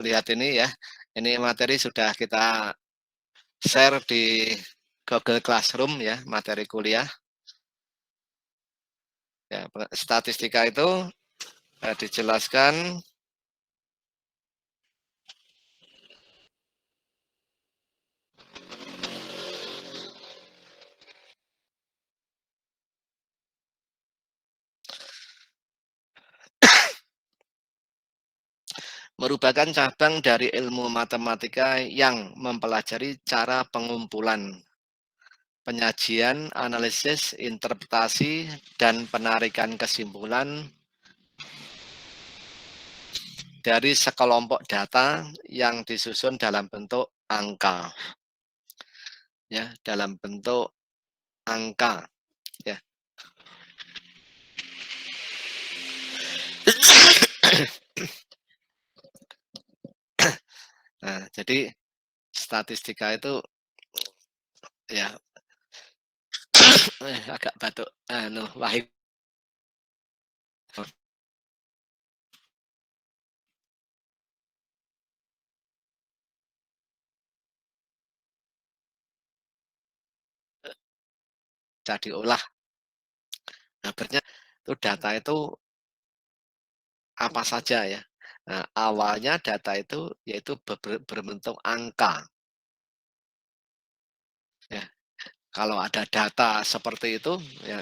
lihat ini ya, ini materi sudah kita share di Google Classroom ya, materi kuliah. Ya, statistika itu dijelaskan merupakan cabang dari ilmu matematika yang mempelajari cara pengumpulan, penyajian, analisis, interpretasi, dan penarikan kesimpulan dari sekelompok data yang disusun dalam bentuk angka. Ya, dalam bentuk angka ya. Nah, jadi statistika itu ya agak batuk Wahid. Bisa diolah. Nah, itu data itu apa saja ya. Nah, awalnya data itu yaitu berbentuk angka. Ya, kalau ada data seperti itu, ya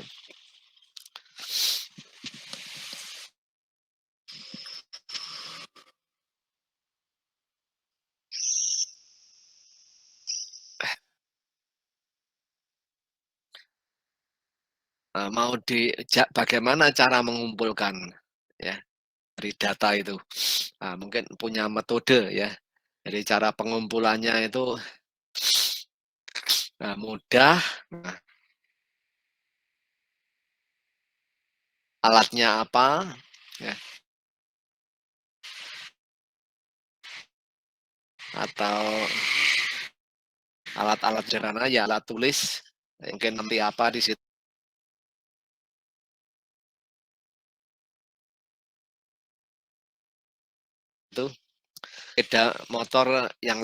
mau bagaimana cara mengumpulkan ya dari data itu. Nah, mungkin punya metode ya. Jadi cara pengumpulannya itu mudah. Nah, alatnya apa? Ya, atau alat-alat sederhana ya alat tulis. Mungkin nanti apa di situ. Sepeda motor yang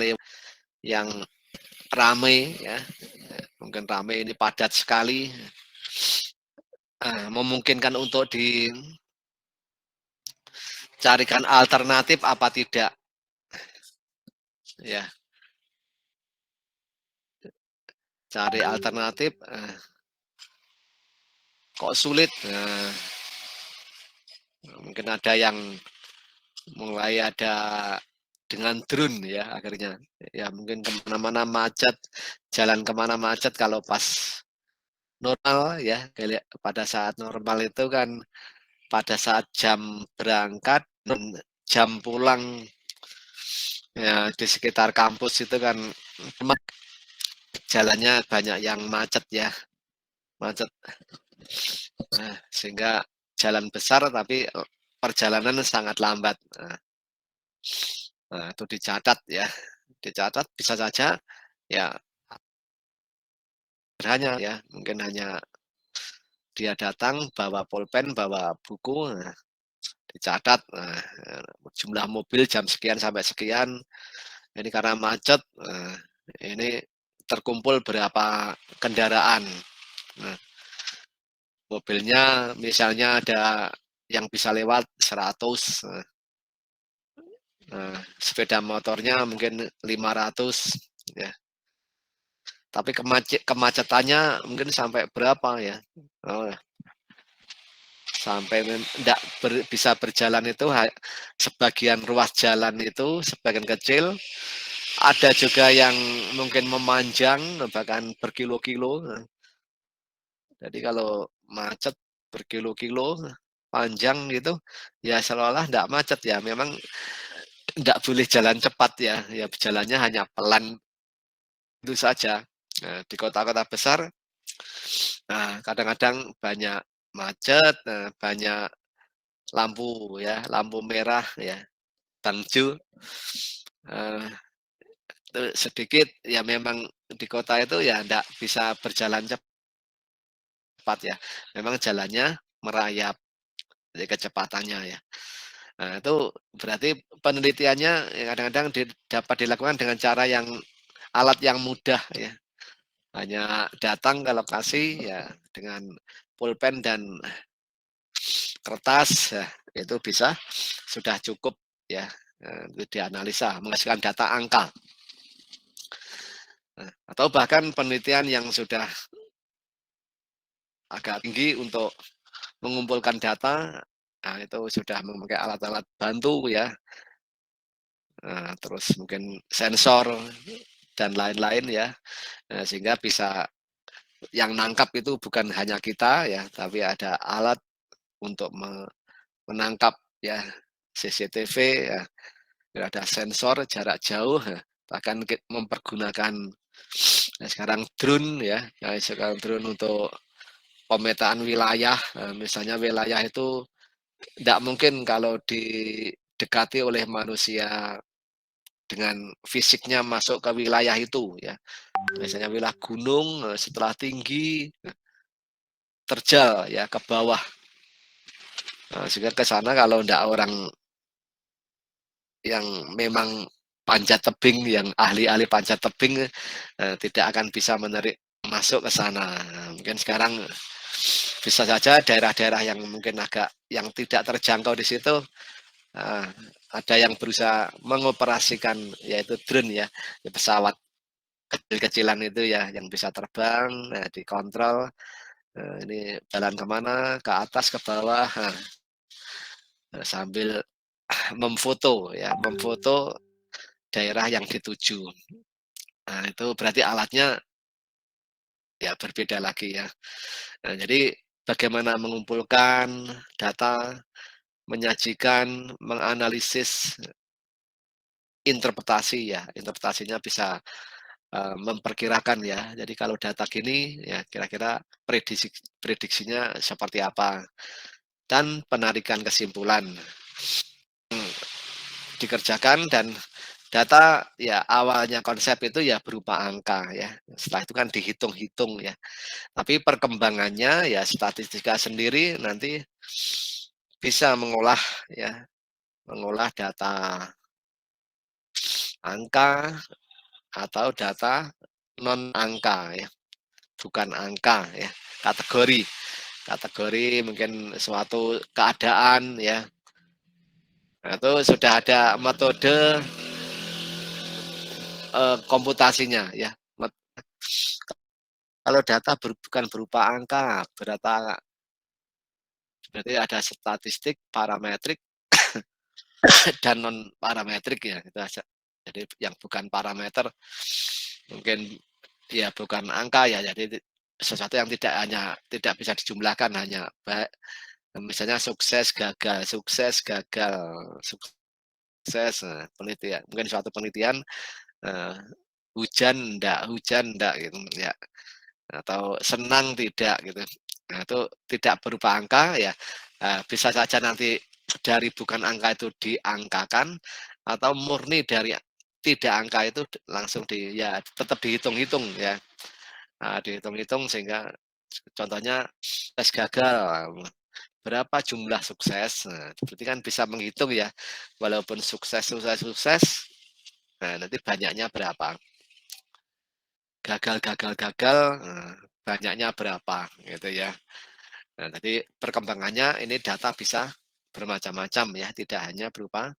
rame ya, mungkin rame ini padat sekali, memungkinkan untuk dicarikan alternatif apa tidak ya, cari alternatif kok sulit. Mungkin ada yang mulai ada dengan drone ya akhirnya ya, mungkin kemana-mana macet, jalan kemana macet. Kalau pas normal ya, pada saat normal itu kan pada saat jam berangkat dan jam pulang ya di sekitar kampus itu kan jalannya banyak yang macet ya, macet. Nah, sehingga jalan besar tapi perjalanan sangat lambat. Nah, itu dicatat ya, dicatat bisa saja ya, hanya ya mungkin hanya dia datang bawa pulpen, bawa buku, nah, dicatat. Nah, jumlah mobil jam sekian sampai sekian. Ini karena macet, ini terkumpul berapa kendaraan. Nah, mobilnya misalnya ada yang bisa lewat 100, nah, sepeda motornya mungkin 500 ya. Tapi kemacetannya mungkin sampai berapa ya? Oh, sampai tidak bisa berjalan itu sebagian ruas jalan itu sebagian kecil, ada juga yang mungkin memanjang bahkan berkilo-kilo. Jadi kalau macet berkilo-kilo panjang gitu ya, seolah-olah tidak macet ya, memang tidak boleh jalan cepat ya, ya jalannya hanya pelan itu saja. Nah, di kota-kota besar kadang-kadang banyak macet, banyak lampu ya, lampu merah ya, hijau, sedikit ya, memang di kota itu ya tidak bisa berjalan cepat ya, memang jalannya merayap, jadi kecepatannya ya. Nah, itu berarti penelitiannya ya kadang-kadang dapat dilakukan dengan cara yang alat yang mudah ya, hanya datang ke lokasi ya dengan pulpen dan kertas, ya itu bisa sudah cukup ya, untuk dianalisa, menghasilkan data angka, atau bahkan penelitian yang sudah agak tinggi untuk mengumpulkan data, nah itu sudah memakai alat-alat bantu ya, terus mungkin sensor dan lain-lain ya, sehingga bisa yang nangkap itu bukan hanya kita ya, tapi ada alat untuk menangkap ya, CCTV ya, ada sensor jarak jauh ya, bahkan mempergunakan sekarang drone ya, sekarang drone untuk pemetaan wilayah, misalnya wilayah itu tidak mungkin kalau didekati oleh manusia dengan fisiknya masuk ke wilayah itu ya. Biasanya wilayah gunung, setelah tinggi, terjal ya ke bawah. Sehingga ke sana kalau ndak orang yang memang panjat tebing, yang ahli-ahli panjat tebing, tidak akan bisa masuk ke sana. Nah, mungkin sekarang bisa saja daerah-daerah yang mungkin agak yang tidak terjangkau di situ, eee, ada yang berusaha mengoperasikan yaitu drone ya, pesawat kecil-kecilan itu ya yang bisa terbang, dikontrol, ini jalan kemana ke atas, ke bawah, sambil memfoto ya, memfoto daerah yang dituju. Nah, itu berarti alatnya ya berbeda lagi ya. Nah, jadi bagaimana mengumpulkan data, menyajikan, menganalisis, interpretasi ya, interpretasinya bisa, memperkirakan ya. Jadi kalau data gini ya kira-kira prediksinya seperti apa, dan penarikan kesimpulan. Dikerjakan dan data ya awalnya konsep itu ya berupa angka ya, setelah itu kan dihitung-hitung ya. Tapi perkembangannya ya statistika sendiri nanti bisa mengolah ya, mengolah data angka atau data non angka ya, bukan angka ya, kategori. Kategori mungkin suatu keadaan ya. Nah, itu sudah ada metode komputasinya ya. Kalau data bukan berupa angka, berarti ada statistik, parametrik, dan non parametrik ya, itu aja. Jadi yang bukan parameter mungkin ya bukan angka ya, jadi sesuatu yang tidak bisa dijumlahkan, hanya misalnya sukses, gagal, sukses, penelitian, mungkin suatu penelitian, eee, hujan enggak gitu ya, atau senang tidak gitu. Nah, itu tidak berupa angka ya, bisa saja nanti dari bukan angka itu diangkakan atau murni dari tidak angka itu langsung ya tetap dihitung-hitung ya, dihitung-hitung sehingga contohnya tes gagal, berapa jumlah sukses, nah berarti kan bisa menghitung ya, walaupun sukses, nah nanti banyaknya berapa, gagal, banyaknya berapa gitu ya. Nah, jadi perkembangannya ini data bisa bermacam-macam ya, tidak hanya berupa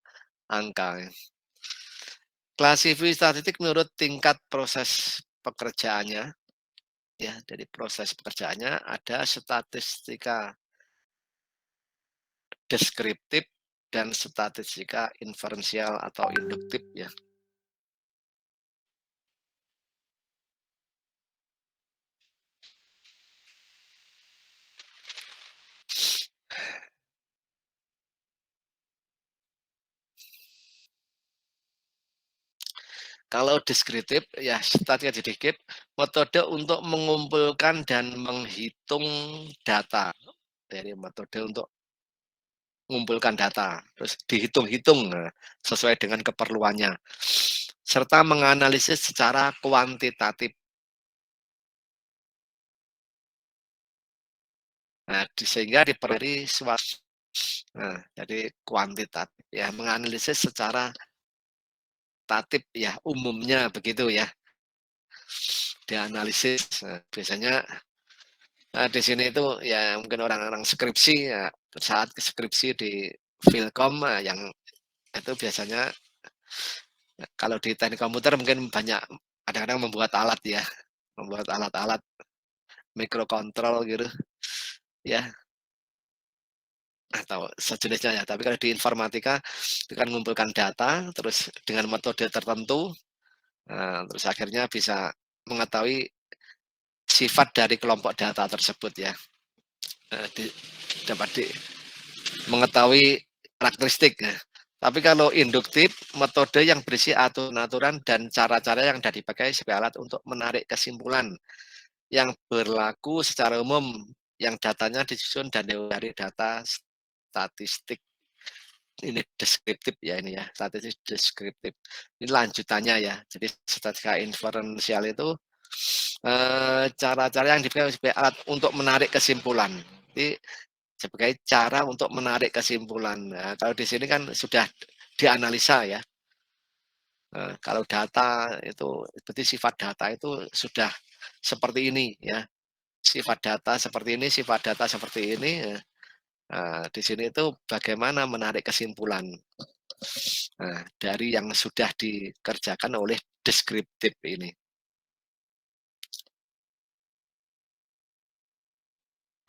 angka. Klasifikasi statistik menurut tingkat proses pekerjaannya ya, dari proses pekerjaannya ada statistika deskriptif dan statistika inferensial atau induktif ya. Kalau deskriptif ya statistika deskriptif metode untuk mengumpulkan dan menghitung data, dari metode untuk mengumpulkan data, terus dihitung-hitung, sesuai dengan keperluannya, serta menganalisis secara kuantitatif. Nah, sehingga diperoleh suatu Nah, jadi kuantitatif ya, menganalisis secara tatif ya, umumnya begitu ya, dianalisis. Biasanya, di sini itu ya mungkin orang-orang skripsi ya, saat skripsi di Filkom, yang itu biasanya kalau di teknik komputer mungkin banyak kadang-kadang membuat alat ya, membuat alat-alat mikrokontrol gitu ya, atau sejenisnya ya. Tapi kalau di informatika itu kan mengumpulkan data, terus dengan metode tertentu, terus akhirnya bisa mengetahui sifat dari kelompok data tersebut ya, di dapat mengetahui karakteristik ya. Tapi kalau induktif, metode yang berisi aturan-aturan dan cara-cara yang sudah dipakai sebagai alat untuk menarik kesimpulan yang berlaku secara umum, yang datanya disusun dan dari data statistik. Ini deskriptif ya ini ya, statistik deskriptif. Ini lanjutannya ya. Jadi statistika inferensial itu cara-cara yang dipakai sebagai alat untuk menarik kesimpulan. Jadi sebagai cara untuk menarik kesimpulan. Nah, kalau di sini kan sudah dianalisa ya. Kalau data itu berarti sifat data itu sudah seperti ini ya. Sifat data seperti ini, sifat data seperti ini. Ya. Nah, di sini itu bagaimana menarik kesimpulan. Nah, dari yang sudah dikerjakan oleh deskriptif ini.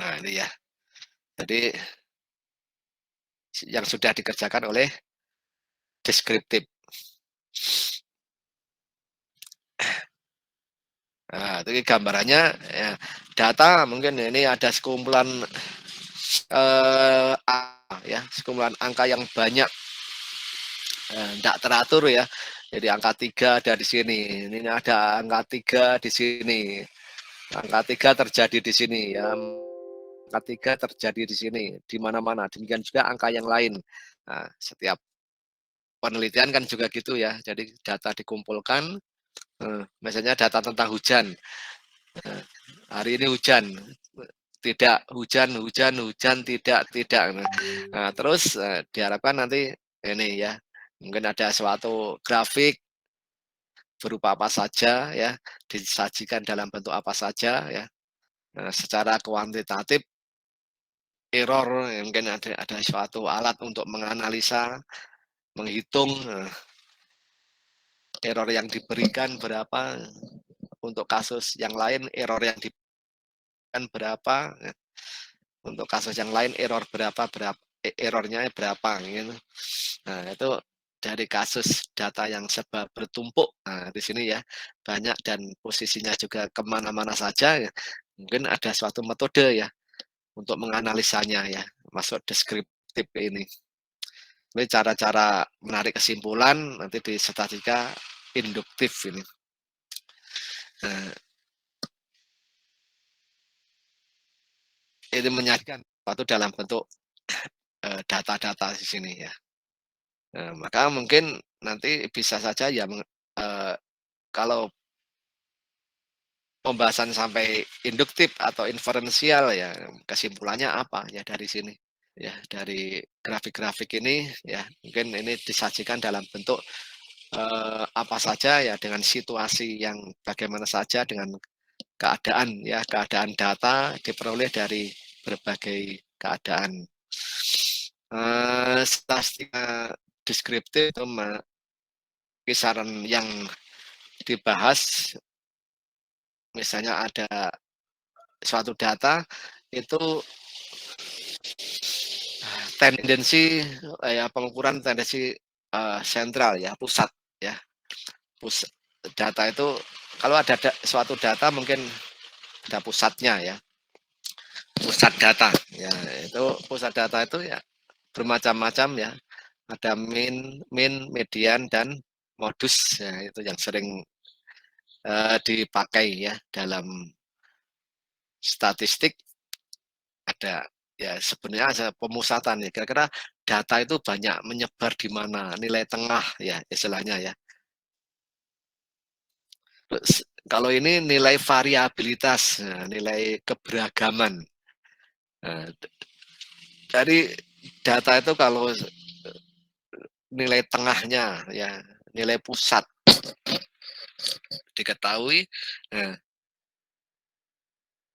Nah, ini ya. Jadi yang sudah dikerjakan oleh deskriptif. Nah, itu gambarannya ya, data mungkin ini ada sekumpulan ya, sekumpulan angka yang banyak, tidak teratur ya. Jadi angka 3 ada di sini, ini ada angka 3 di sini, angka 3 terjadi di sini ya, angka 3 terjadi di sini, di mana-mana. Demikian juga angka yang lain. Nah, setiap penelitian kan juga gitu ya. Jadi data dikumpulkan, misalnya data tentang hujan. Nah, hari ini hujan, tidak, hujan, hujan, hujan, tidak, tidak. Nah, terus diharapkan nanti ini ya, mungkin ada suatu grafik berupa apa saja ya, disajikan dalam bentuk apa saja ya. Secara kuantitatif error, ya mungkin ada suatu alat untuk menganalisa, menghitung error yang diberikan berapa, untuk kasus yang lain error yang diberikan berapa, ya. Untuk kasus yang lain error berapa, errornya berapa gitu. Nah, itu dari kasus data yang serba bertumpuk. Nah, di sini ya banyak dan posisinya juga kemana-mana saja. Ya. Mungkin ada suatu metode ya untuk menganalisanya ya, masuk deskriptif ini. Ini cara-cara menarik kesimpulan nanti di statistika induktif ini. Nah, ini menyajikan suatu dalam bentuk data-data di sini ya. Nah, maka mungkin nanti bisa saja ya kalau pembahasan sampai induktif atau inferensial ya, kesimpulannya apa ya dari sini. Ya, dari grafik-grafik ini ya mungkin ini disajikan dalam bentuk apa saja ya, dengan situasi yang bagaimana saja, dengan keadaan ya, keadaan data diperoleh dari berbagai keadaan. Statistika deskriptif itu kisaran yang dibahas, misalnya ada suatu data itu tendensi ya, pengukuran tendensi sentral ya, pusat ya. Data itu kalau ada suatu data mungkin ada pusatnya ya, pusat data ya, itu pusat data itu ya bermacam-macam ya, ada min, median, dan modus ya, itu yang sering dipakai ya dalam statistik. Ada ya, sebenarnya ada pemusatan ya, kira-kira data itu banyak menyebar di mana, nilai tengah ya istilahnya ya. Terus kalau ini nilai variabilitas, nah, nilai keberagaman. Nah, dari data itu kalau nilai tengahnya ya, nilai pusat diketahui, nah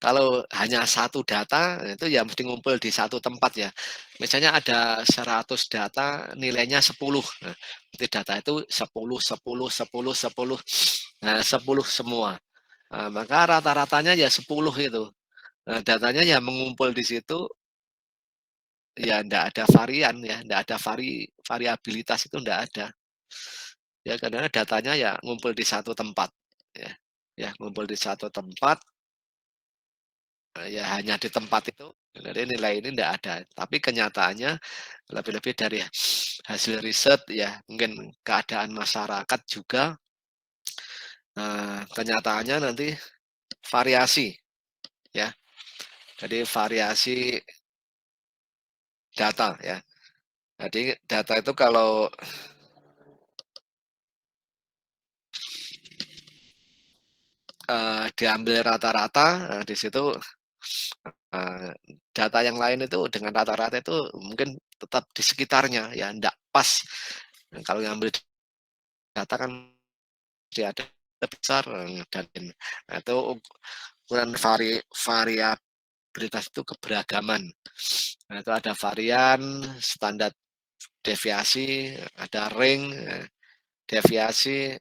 kalau hanya satu data, itu ya mesti ngumpul di satu tempat ya. Misalnya ada 100 data, nilainya 10. Nah, berarti data itu 10, 10, 10, 10. Nah, 10 semua. Nah, maka rata-ratanya ya 10 itu. Nah, datanya ya mengumpul di situ, ya ndak ada varian ya, ndak ada variabilitas itu ndak ada. Ya karena datanya ya ngumpul di satu tempat, ya. Ya ngumpul di satu tempat. Ya hanya di tempat itu, jadi nilai ini tidak ada. Tapi kenyataannya lebih-lebih dari hasil riset ya, mungkin keadaan masyarakat juga, kenyataannya nanti variasi ya. Jadi variasi data ya. Jadi data itu kalau, diambil rata-rata, di situ, eee, data yang lain itu dengan rata-rata itu mungkin tetap di sekitarnya ya, ndak pas. Nah, kalau ngambil data kan masih ada besar, dan nah itu ukuran variabilitas itu keberagaman. Nah, itu ada varian, standar deviasi, ada ring, deviasi,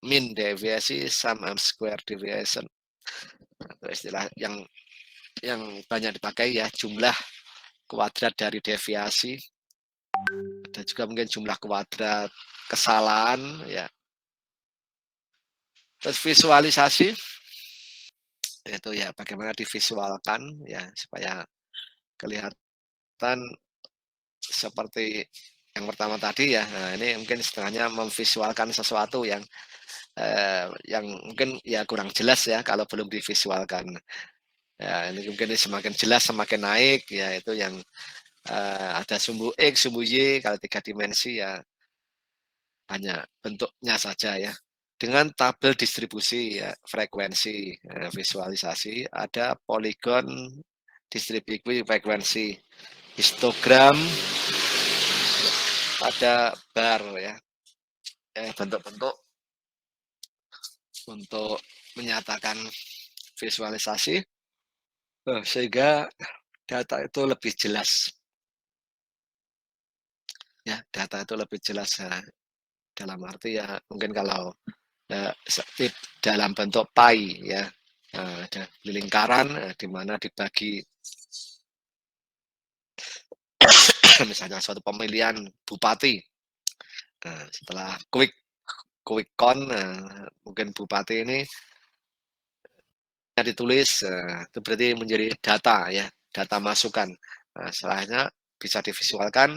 mean deviasi, sum and square deviation. Nah, itu istilah yang banyak dipakai ya, jumlah kuadrat dari deviasi, ada juga mungkin jumlah kuadrat kesalahan ya. Terus visualisasi itu ya bagaimana divisualkan ya supaya kelihatan seperti yang pertama tadi ya. Nah, ini mungkin setengahnya memvisualkan sesuatu yang mungkin ya kurang jelas ya kalau belum divisualkan. Ya, ini mungkin semakin jelas semakin naik ya itu yang ada sumbu X, sumbu Y kalau tiga dimensi ya hanya bentuknya saja ya. Dengan tabel distribusi ya, frekuensi, visualisasi, ada poligon distribusi frekuensi, histogram, ada bar ya, bentuk-bentuk untuk menyatakan visualisasi, sehingga data itu lebih jelas ya, data itu lebih jelas ya, dalam arti ya mungkin kalau dalam bentuk pie ya, ada lingkaran di mana dibagi misalnya suatu pemilihan bupati, setelah quick count, mungkin bupati ini ditulis, itu berarti menjadi data ya, data masukan. Nah, setelahnya bisa divisualkan,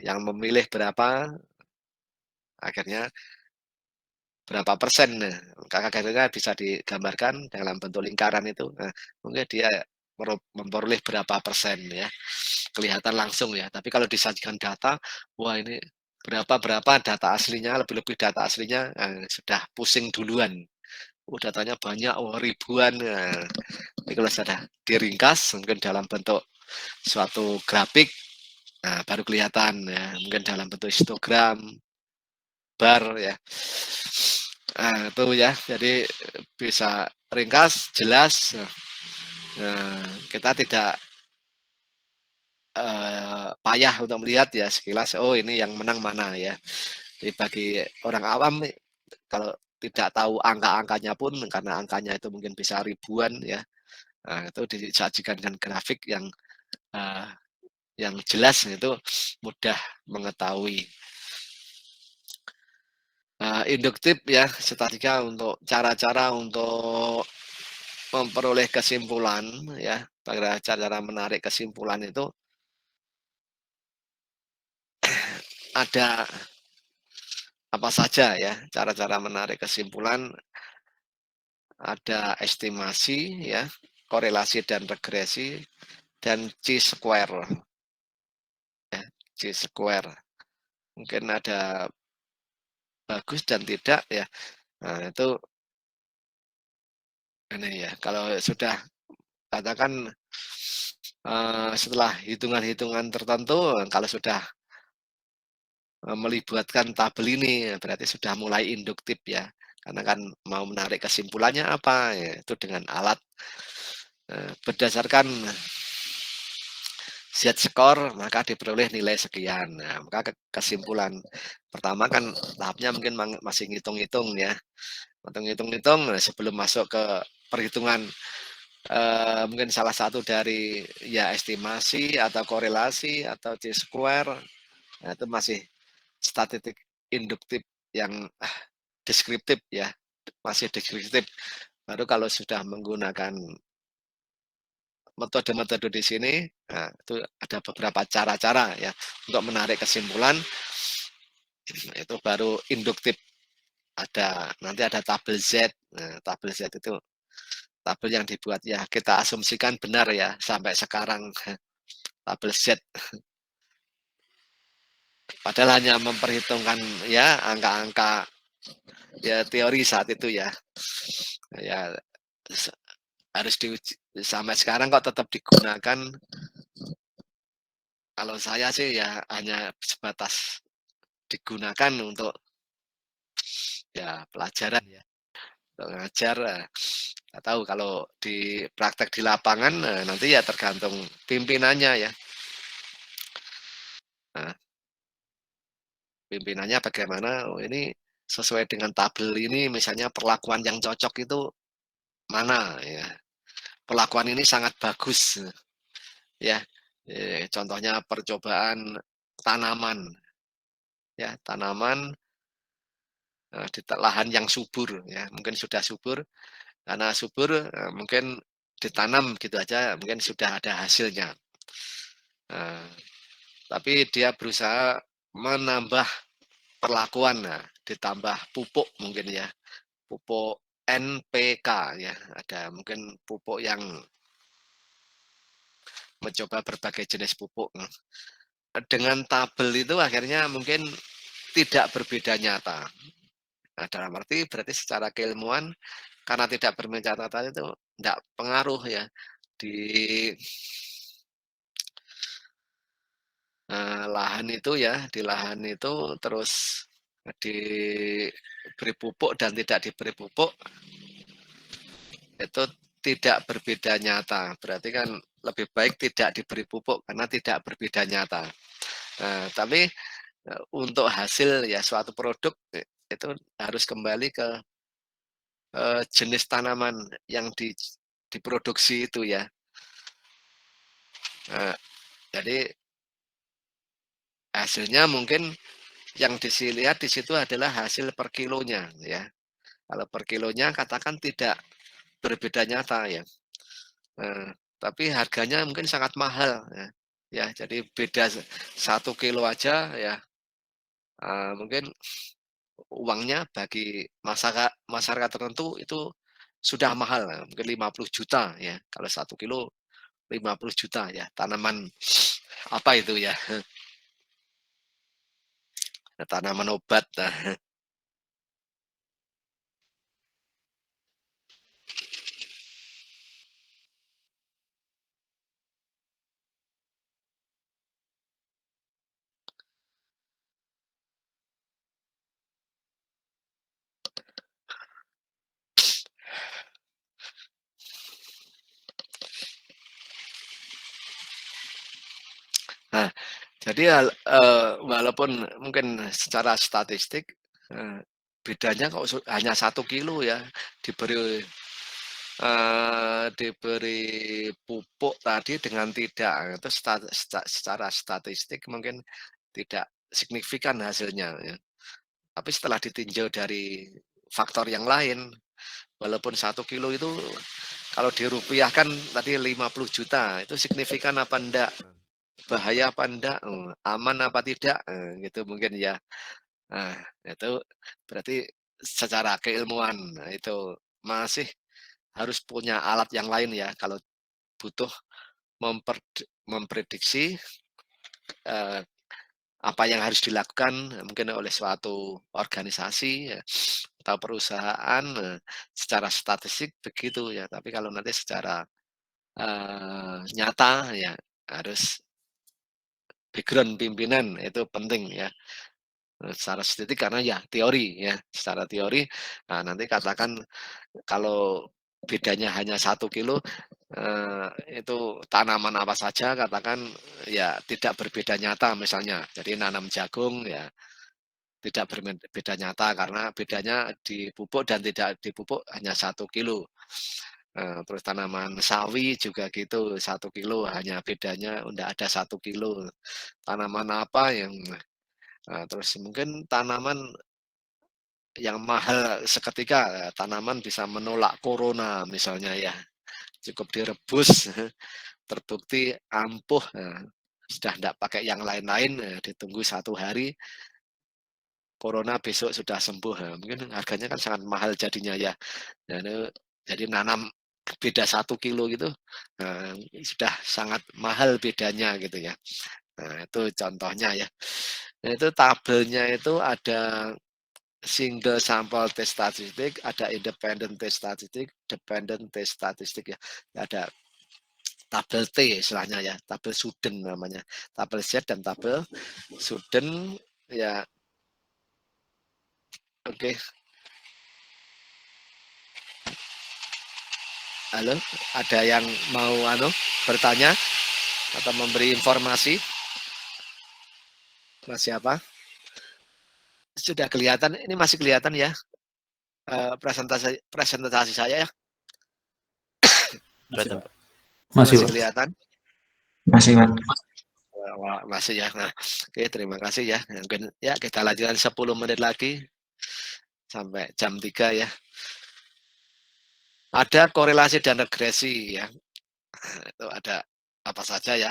yang memilih berapa, akhirnya berapa persen. Nah, akhirnya bisa digambarkan dalam bentuk lingkaran itu. Nah, mungkin dia memperoleh berapa persen ya, kelihatan langsung ya. Tapi kalau disajikan data, wah ini berapa-berapa data aslinya, lebih-lebih data aslinya, sudah pusing duluan. Oh datanya banyak, oh ribuan. Nah, ini kalau sudah diringkas mungkin dalam bentuk suatu grafik, nah baru kelihatan ya, mungkin dalam bentuk histogram, bar ya. Nah, itu ya, jadi bisa ringkas, jelas. Kita tidak payah untuk melihat ya sekilas, oh ini yang menang mana ya. Jadi bagi orang awam kalau tidak tahu angka-angkanya pun karena angkanya itu mungkin bisa ribuan ya. Nah, itu disajikan dengan grafik eee, yang jelas itu mudah mengetahui. Induktif ya, statistika untuk cara-cara untuk memperoleh kesimpulan ya, pada cara menarik kesimpulan itu ada apa saja ya, cara-cara menarik kesimpulan, ada estimasi ya, korelasi dan regresi, dan chi-square ya, chi-square. Mungkin ada bagus dan tidak ya. Nah, itu ini ya, kalau sudah katakan Setelah hitungan-hitungan tertentu, kalau sudah, melibatkan tabel ini, berarti sudah mulai induktif ya, karena kan mau menarik kesimpulannya apa, ya itu dengan alat, berdasarkan set skor maka diperoleh nilai sekian. Nah, maka kesimpulan pertama kan tahapnya mungkin masih ngitung-ngitung ya, ngitung-ngitung sebelum masuk ke perhitungan, mungkin salah satu dari ya estimasi atau korelasi atau Chi-square, nah itu masih statistik induktif yang deskriptif ya, masih deskriptif. Baru kalau sudah menggunakan metode-metode di sini, nah itu ada beberapa cara-cara ya untuk menarik kesimpulan, itu baru induktif. Nanti ada tabel Z, nah tabel Z itu tabel yang dibuat ya kita asumsikan benar ya sampai sekarang tabel Z, padahal hanya memperhitungkan ya angka-angka ya teori saat itu ya. Ya harus diuji sampai sekarang kok tetap digunakan, kalau saya sih ya hanya sebatas digunakan untuk ya pelajaran ya, untuk ngajar, nggak tahu kalau di praktek di lapangan, nanti ya tergantung pimpinannya ya. Nah, pimpinannya bagaimana, "Oh ini sesuai dengan tabel ini misalnya perlakuan yang cocok itu mana?" Ya, "Perlakuan ini sangat bagus." Ya, contohnya percobaan tanaman ya, tanaman, di lahan yang subur ya, mungkin sudah subur, karena subur, mungkin ditanam gitu aja mungkin sudah ada hasilnya. Eee, tapi dia berusaha menambah perlakuan, nah ditambah pupuk mungkin ya, pupuk NPK ya, ada mungkin pupuk yang mencoba berbagai jenis pupuk, dengan tabel itu akhirnya mungkin tidak berbeda nyata. Nah, dalam arti berarti secara keilmuan karena tidak bermencatatan itu tidak pengaruh ya di, lahan itu ya, di lahan itu terus diberi pupuk dan tidak diberi pupuk, itu tidak berbeda nyata. Berarti kan lebih baik tidak diberi pupuk karena tidak berbeda nyata. Tapi, untuk hasil ya suatu produk, itu harus kembali ke, jenis tanaman yang diproduksi itu ya. Eee, jadi hasilnya mungkin yang lihat di situ adalah hasil per kilonya ya. Kalau per kilonya katakan tidak berbeda nyata ya, tapi harganya mungkin sangat mahal ya. Ya jadi beda 1 kilo aja ya, mungkin uangnya bagi masyarakat tertentu itu sudah mahal, mungkin 50 juta ya, kalau 1 kilo 50 juta ya, tanaman apa itu ya, tanaman obat. Nah, nah jadi walaupun mungkin secara statistik, eee, bedanya kok hanya 1 kilo ya, diberi, diberi pupuk tadi dengan tidak, itu secara statistik mungkin tidak signifikan hasilnya ya. Tapi setelah ditinjau dari faktor yang lain, walaupun 1 kilo itu kalau dirupiahkan tadi 50 juta, itu signifikan apa enggak, bahaya apa enggak, aman apa tidak, gitu mungkin ya. Nah, itu berarti secara keilmuan, nah itu masih harus punya alat yang lain ya kalau butuh memprediksi, eee, apa yang harus dilakukan mungkin oleh suatu organisasi ya, atau perusahaan, secara statistik begitu ya, tapi kalau nanti secara nyata ya, harus background pimpinan itu penting ya, secara estetik karena ya teori ya, secara teori, nanti katakan kalau bedanya hanya 1 kilo, itu tanaman apa saja katakan ya tidak berbeda nyata misalnya. Jadi nanam jagung ya tidak berbeda nyata karena bedanya di pupuk dan tidak dipupuk hanya 1 kilo. Terus tanaman sawi juga gitu 1 kilo hanya bedanya udah ada 1 kilo. Tanaman apa yang terus mungkin tanaman yang mahal seketika, tanaman bisa menolak corona misalnya ya, cukup direbus terbukti ampuh, sudah tidak pakai yang lain-lain, ditunggu 1 hari, corona besok sudah sembuh, mungkin harganya kan sangat mahal jadinya ya. Nah itu jadi nanam beda 1 kilo gitu, sudah sangat mahal bedanya gitu ya. Nah itu contohnya ya. Nah itu tabelnya itu ada single sampel test statistik, ada independent test statistik, dependent test statistik ya. Ada tabel T istilahnya ya, tabel Suden namanya. Tabel Z dan tabel Suden ya. Oke. Halo, ada yang mau bertanya atau memberi informasi? Masih apa? Sudah kelihatan, ini masih kelihatan ya, presentasi presentasi saya ya? Masih, Pak. Masih, Masih Pak. kelihatan? Masih, Pak. Masih ya. Nah, oke, terima kasih ya. Mungkin ya kita lanjutkan 10 menit lagi sampai jam 3 ya. Ada korelasi dan regresi ya. Itu ada apa saja ya.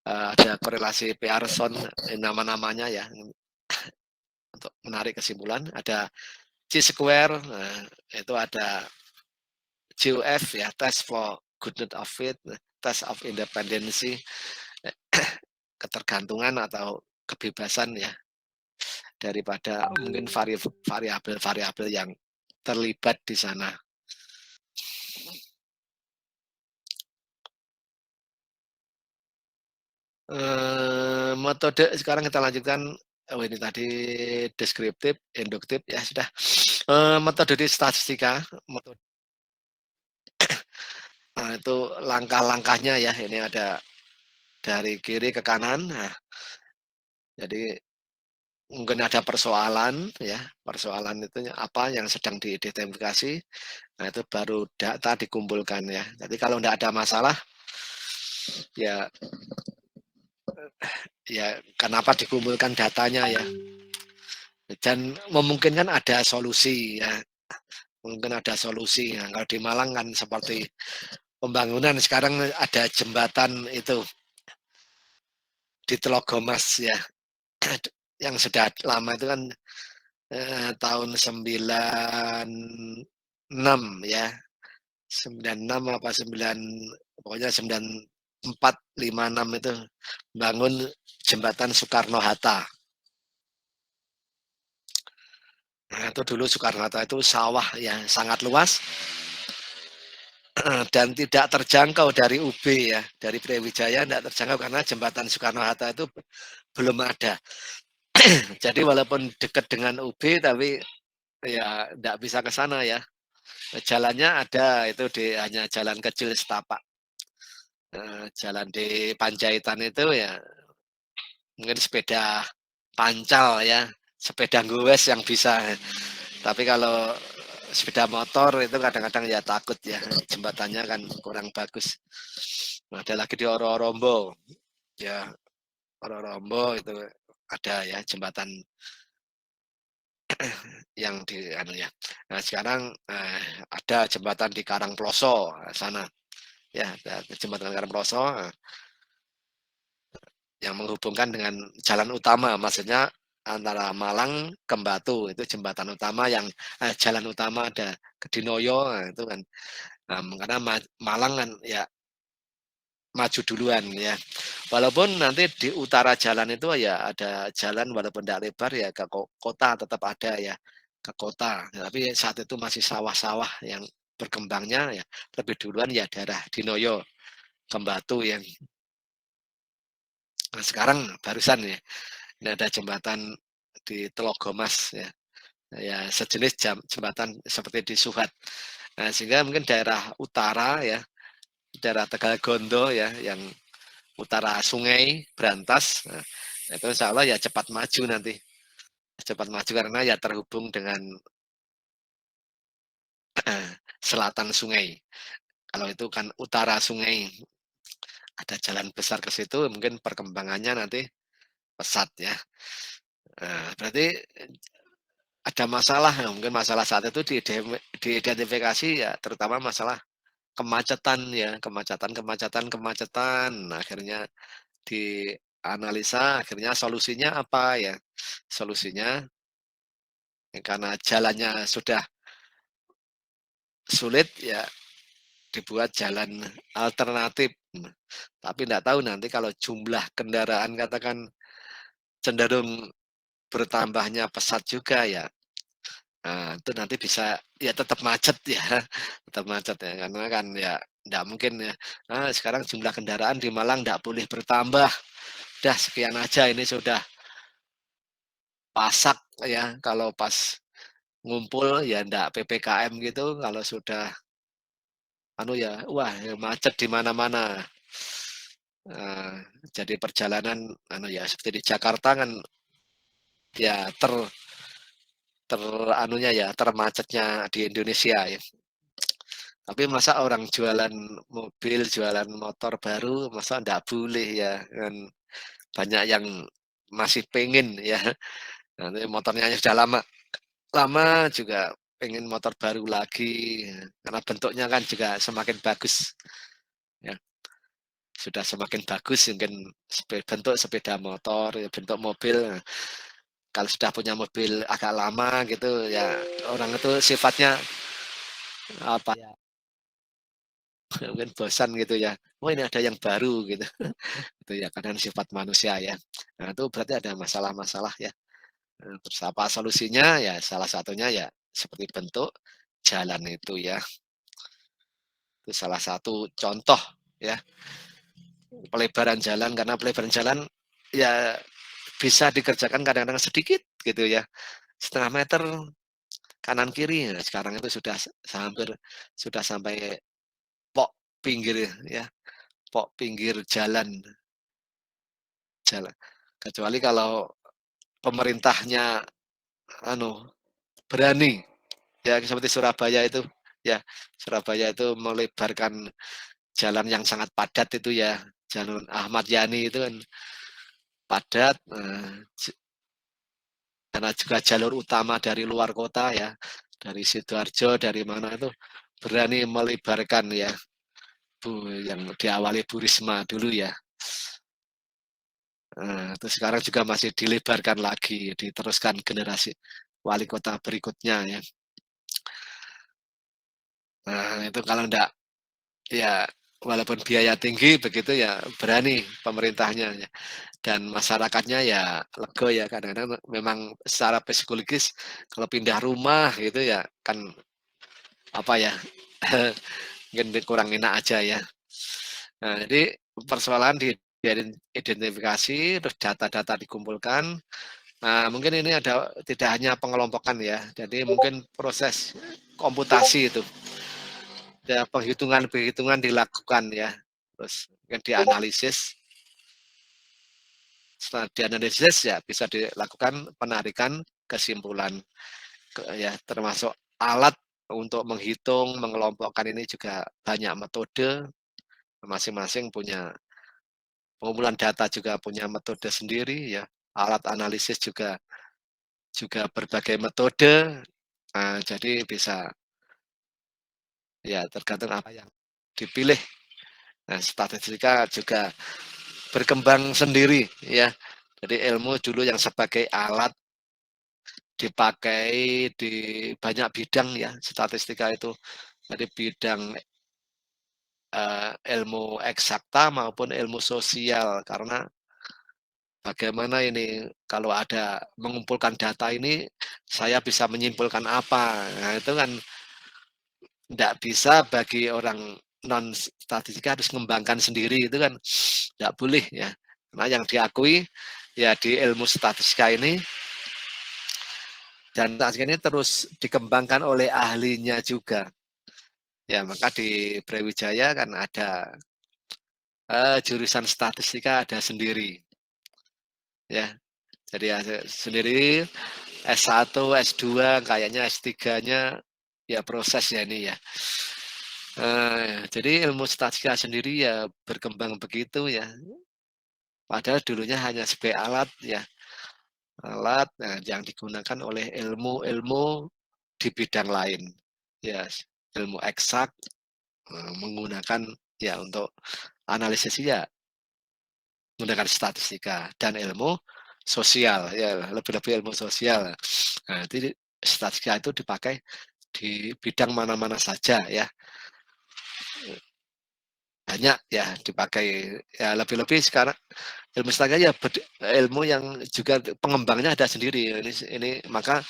Ada korelasi Pearson, nama-namanya ya. Untuk menarik kesimpulan, ada Chi-square, itu ada GOF ya, test for goodness of fit, test of independency, ketergantungan atau kebebasan ya, daripada mungkin variabel-variabel yang terlibat di sana. Metode sekarang kita lanjutkan, ini tadi deskriptif, induktif ya sudah. Metode di statistika, metode itu langkah-langkahnya ya, ini ada dari kiri ke kanan. Nah, jadi mungkin ada persoalan ya, persoalan itu apa yang sedang diidentifikasi. Nah, itu baru data dikumpulkan ya. Jadi kalau tidak ada masalah ya kenapa dikumpulkan datanya ya. Dan memungkinkan ada solusi ya. Mungkin ada solusi. Nah, kalau di Malang kan seperti pembangunan sekarang ada jembatan itu di Telogomas ya. Yang sudah lama itu kan tahun 96 ya. 96 apa 9, pokoknya 94, 56 itu bangun jembatan Soekarno-Hatta. Nah, itu dulu Soekarno-Hatta itu sawah yang sangat luas dan tidak terjangkau dari UB ya, dari Brawijaya tidak terjangkau karena jembatan Soekarno-Hatta itu belum ada. Jadi walaupun dekat dengan UB tapi ya tidak bisa ke sana ya. Jalannya ada itu hanya jalan kecil setapak. Jalan di Panjaitan itu ya mungkin sepeda pancal ya, sepeda gowes yang bisa. Tapi kalau sepeda motor itu kadang-kadang ya takut ya, jembatannya kan kurang bagus. Nah, ada lagi di Ororombo, ya Ororombo itu ada ya jembatan yang di ya. Nah sekarang ada jembatan di Karangploso sana, ya ada jembatan Karangploso yang menghubungkan dengan jalan utama, maksudnya antara Malang ke Batu itu jembatan utama yang jalan utama ada ke Dinoyo itu kan. Karena Malang kan ya maju duluan ya. Walaupun nanti di utara jalan itu ya ada jalan walaupun tidak lebar ya ke kota tetap ada ya, ke kota. Tapi saat itu masih sawah-sawah yang berkembangnya ya lebih duluan ya daerah Dinoyo, Kembatu yang sekarang barusan ya, ini ada jembatan di Telogomas ya, ya sejenis jembatan seperti di Suhat. Nah, sehingga mungkin daerah utara ya, daerah Tegalgondo ya, yang utara Sungai Brantas, nah, itu insya Allah ya cepat maju nanti, cepat maju karena ya terhubung dengan selatan sungai. Kalau itu kan utara sungai, ada jalan besar ke situ, mungkin perkembangannya nanti pesat ya. Nah, berarti ada masalah, ya, mungkin masalah saat itu diidentifikasi ya terutama masalah kemacetan ya, kemacetan. Nah, akhirnya dianalisa, akhirnya solusinya apa ya? Solusinya ya karena jalannya sudah sulit ya dibuat jalan alternatif. Tapi tidak tahu nanti kalau jumlah kendaraan katakan cenderung bertambahnya pesat juga ya. Nah, itu nanti bisa ya tetap macet ya, tetap macet ya karena kan ya tidak mungkin ya. Nah, sekarang jumlah kendaraan di Malang tidak boleh bertambah. Dah sekian aja ini sudah pasak ya kalau pas ngumpul ya ndak PPKM gitu kalau sudah anu ya wah ya macet di mana-mana. Nah, jadi perjalanan anu ya seperti di Jakarta kan ya ter anunya ya termacetnya di Indonesia ya. Tapi masa orang jualan mobil, jualan motor baru, masa ndak boleh ya kan banyak yang masih pengen ya. Nanti motornya sudah lama lama juga pengen motor baru lagi ya. Karena bentuknya kan juga semakin bagus ya. Sudah semakin bagus mungkin bentuk sepeda motor, ya, bentuk mobil. Nah, kalau sudah punya mobil agak lama gitu ya orang itu sifatnya apa ya mungkin bosan gitu ya. Oh ini ada yang baru gitu. Itu ya kadang sifat manusia ya. Nah, itu berarti ada masalah-masalah ya. Terus apa solusinya? Ya salah satunya ya seperti bentuk jalan itu ya. Itu salah satu contoh ya pelebaran jalan karena pelebaran jalan ya bisa dikerjakan kadang-kadang sedikit gitu ya. Setengah meter kanan kiri. Nah, sekarang itu sudah hampir sudah sampai pok pinggir ya, pok pinggir jalan. Kecuali kalau pemerintahnya anu berani ya seperti Surabaya itu ya Surabaya itu melebarkan jalan yang sangat padat itu ya jalur Ahmad Yani itu kan padat karena juga jalur utama dari luar kota ya dari Sidoarjo dari mana itu berani melebarkan ya Bu yang diawali Bu Risma dulu ya. Terus sekarang juga masih dilebarkan lagi, diteruskan generasi wali kota berikutnya ya. Nah, itu kalau enggak ya walaupun biaya tinggi begitu ya berani pemerintahnya ya. Dan masyarakatnya ya lego ya kadang-kadang memang secara psikologis kalau pindah rumah gitu ya kan apa ya mungkin kurang enak aja ya. Nah, jadi persoalan diidentifikasi, terus data-data dikumpulkan. Nah, mungkin ini ada tidak hanya pengelompokan ya, jadi mungkin proses komputasi itu, ya penghitungan-penghitungan dilakukan ya, terus mungkin dianalisis. Setelah dianalisis ya bisa dilakukan penarikan kesimpulan, ya termasuk alat untuk menghitung, mengelompokkan ini juga banyak metode, masing-masing punya pengumpulan data juga punya metode sendiri ya, alat analisis juga juga berbagai metode. Nah, jadi bisa ya tergantung apa yang dipilih. Nah, statistika juga berkembang sendiri ya. Jadi ilmu dulu yang sebagai alat dipakai di banyak bidang ya, statistika itu. Jadi bidang ilmu eksakta maupun ilmu sosial karena bagaimana ini kalau ada mengumpulkan data ini saya bisa menyimpulkan apa. Nah, itu kan nggak bisa bagi orang non statistika harus mengembangkan sendiri, itu kan nggak boleh ya. Karena yang diakui ya di ilmu statistika ini, dan statistika ini terus dikembangkan oleh ahlinya juga. Ya, maka di Brawijaya kan ada jurusan statistika ada sendiri ya. Jadi ada sendiri S1, S2, kayaknya S3-nya ya proses ya ini ya. Jadi ilmu statistika sendiri ya berkembang begitu ya. Padahal dulunya hanya sebagai alat ya, alat yang digunakan oleh ilmu-ilmu di bidang lain. Ya, ilmu eksak menggunakan ya untuk analisis ya menggunakan statistika, dan ilmu sosial ya, lebih-lebih ilmu sosial. Nah, jadi statistika itu dipakai di bidang mana-mana saja ya. Banyak ya dipakai ya, lebih-lebih sekarang ilmu statistika ya ilmu yang juga pengembangnya ada sendiri. Ini maka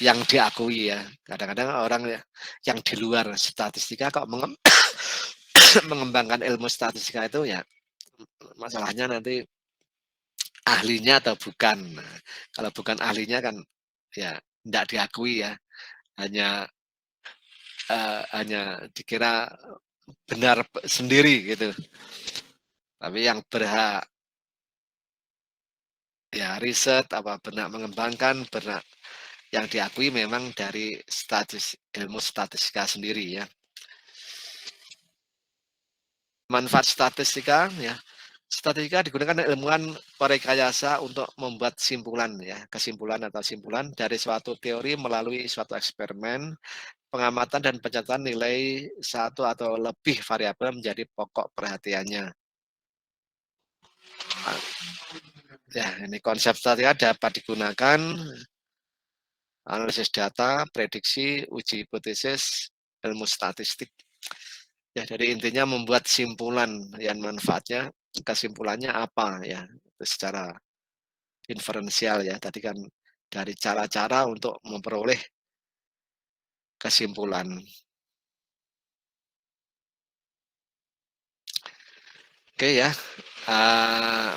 yang diakui ya. Kadang-kadang orang ya, yang di luar statistika kok mengembangkan ilmu statistika itu ya, masalahnya nanti ahlinya atau bukan. Nah, kalau bukan ahlinya kan ya tidak diakui ya, hanya dikira benar sendiri gitu. Tapi yang berhak ya riset apa benar mengembangkan, benar yang diakui memang dari ilmu statistika sendiri ya. Manfaat statistika ya. Statistika digunakan ilmuwan perekayasa untuk membuat simpulan ya, kesimpulan atau simpulan dari suatu teori melalui suatu eksperimen, pengamatan dan pencatatan nilai satu atau lebih variabel menjadi pokok perhatiannya. Ya, ini konsep statistika dapat digunakan analisis data, prediksi, uji hipotesis, ilmu statistik. Ya, jadi intinya membuat simpulan yang manfaatnya, kesimpulannya apa ya, secara inferensial ya. Tadi kan dari cara-cara untuk memperoleh kesimpulan. Oke ya,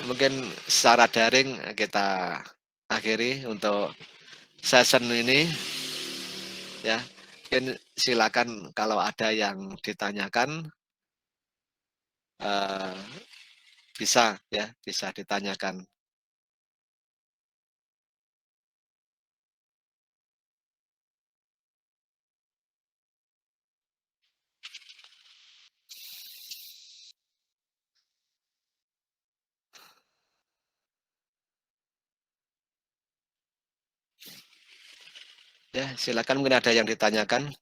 mungkin secara daring kita akhiri untuk session ini ya. Mungkin silakan kalau ada yang ditanyakan, uh, bisa ya, bisa ditanyakan. Ya, silakan mungkin ada yang ditanyakan.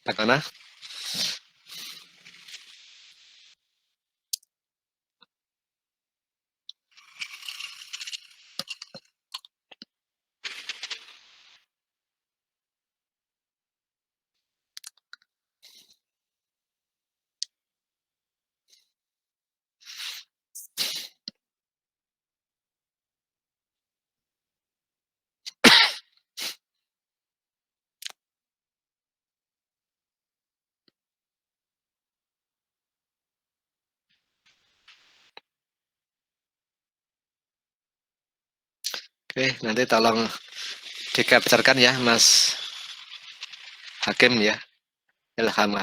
Bagaimana? Oke, nanti tolong di-capture-kan ya, Mas Hakim ya. Ilham